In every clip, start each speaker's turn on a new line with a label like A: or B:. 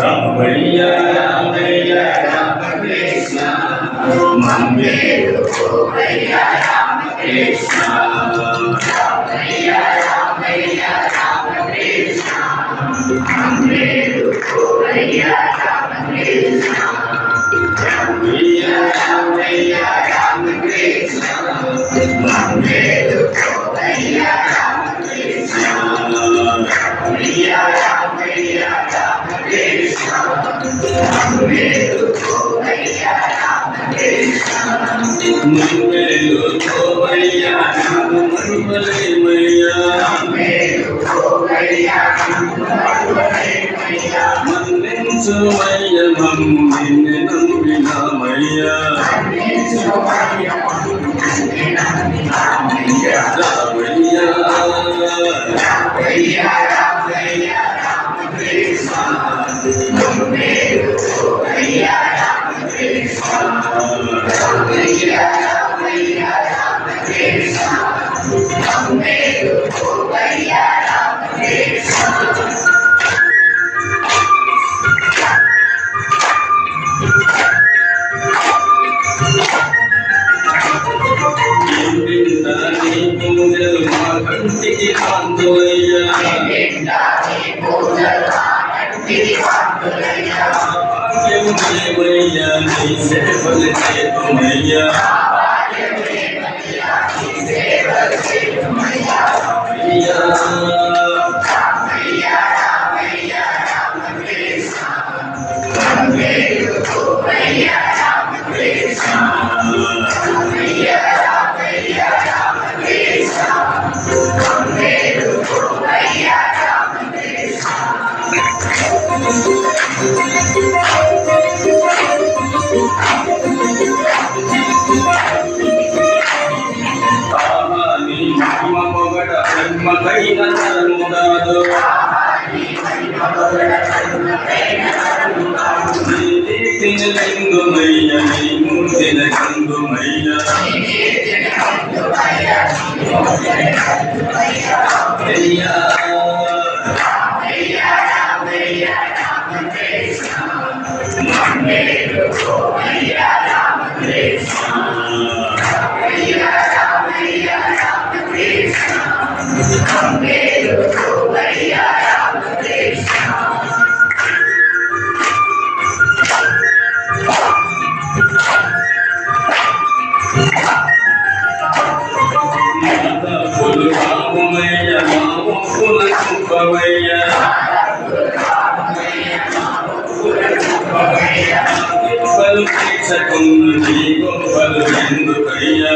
A: Ramaiya Ramaiya Ramakrishna Mandiru Ramaiya Ramakrishna Ramaiya Ramaiya Ramakrishna Mandiru Ramaiya Ramakrishna Ramaiya Ramaiya Ramakrishna Mandiru Ramaiya Ramakrishna Ramaiya Ramaiya Ramakrishna Mandiru Ramaiya Ramakrishna Mandiru Ramaiya Ramakrishna Mandiru Ramaiya Ramakrishna Mandinsumaya Mamdine Nambinamaya Mandinsumaya Mamdine Nambinamaya Ramaiya Ramaiya Ramaiya Ramakrishna Mandiru Ramaiya Ramakrishna Ramaiya Ramaiya Ramakrishna Mandiru Ramaiya Ramakrishna Indindani pujal makanti pandulaya Indindani pujal makanti pandulaya Bhagyam devaya ni seval chetumaya Bhagyam devaya ni seval chetumaya Ramaiya Ramaiya Ramaiya Ramakrishna Mandiru Ramaiya Ramakrishna Ramaiya Ramaiya Ramakrishna Mandiru Ramaiya Ramakrishna Ahani Mahima Pagada Brahma Kaina Narmudado Ahani Mahima Pagada Brahma Kaina Narmudado Nidhi Lingumaya Nimurti Lingumaya Nidhi Lingumaya Nimurti Lingumaya Ramaiya Ramaiya Ramaiya Ramakrishna Mandiru Ramaiya Ramakrishna Ramaiya Ramaiya Ramakrishna Mandiru Ramaiya Ramakrishna Mata Pulu Ramaiya Mamu Pulu Kupavaya Palu Tiksa Kunna Jivam Palu Hindu Kaya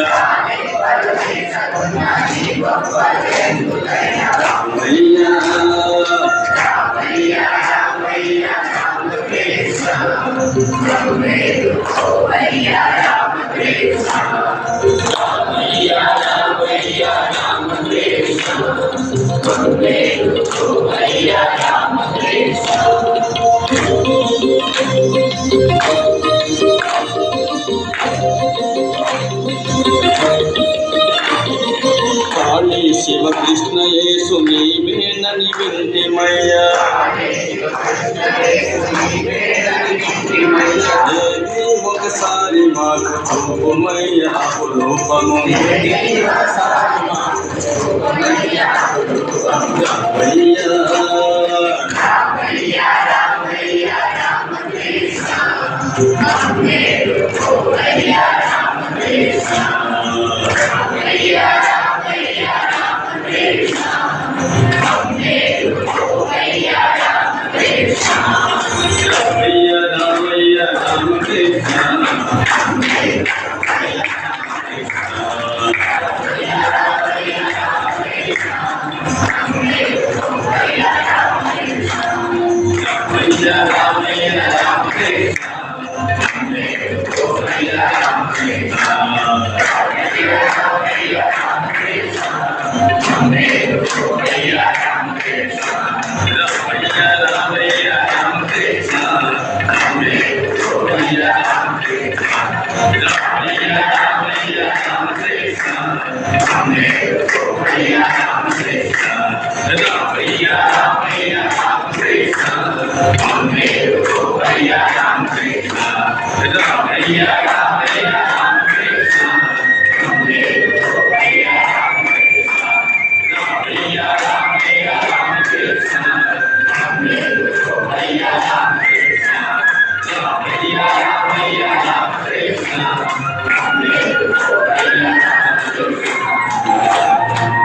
A: Ramaiya Ramaiya Ramaiya Ramakrishna Mandiru Ramaiya Ramakrishna Ramaiya Ramaiya Ramakrishna Mandiru Ramaiya Ramakrishna Kali Shiva Krishna Yesu Nivenani Vintimaya Devi Mokasari Maku Chupumaya Apulupamu Ramaiya Ramaiya Ramaiya Ramakrishna Mandiru Ramaiya Ramakrishna Ramaiya Ramaiya Ramakrishna Mandiru Ramaiya Ramakrishna Ramaiya Ramaiya Ramakrishna Ramaiya Ramaiya Ramakrishna Ramakrishna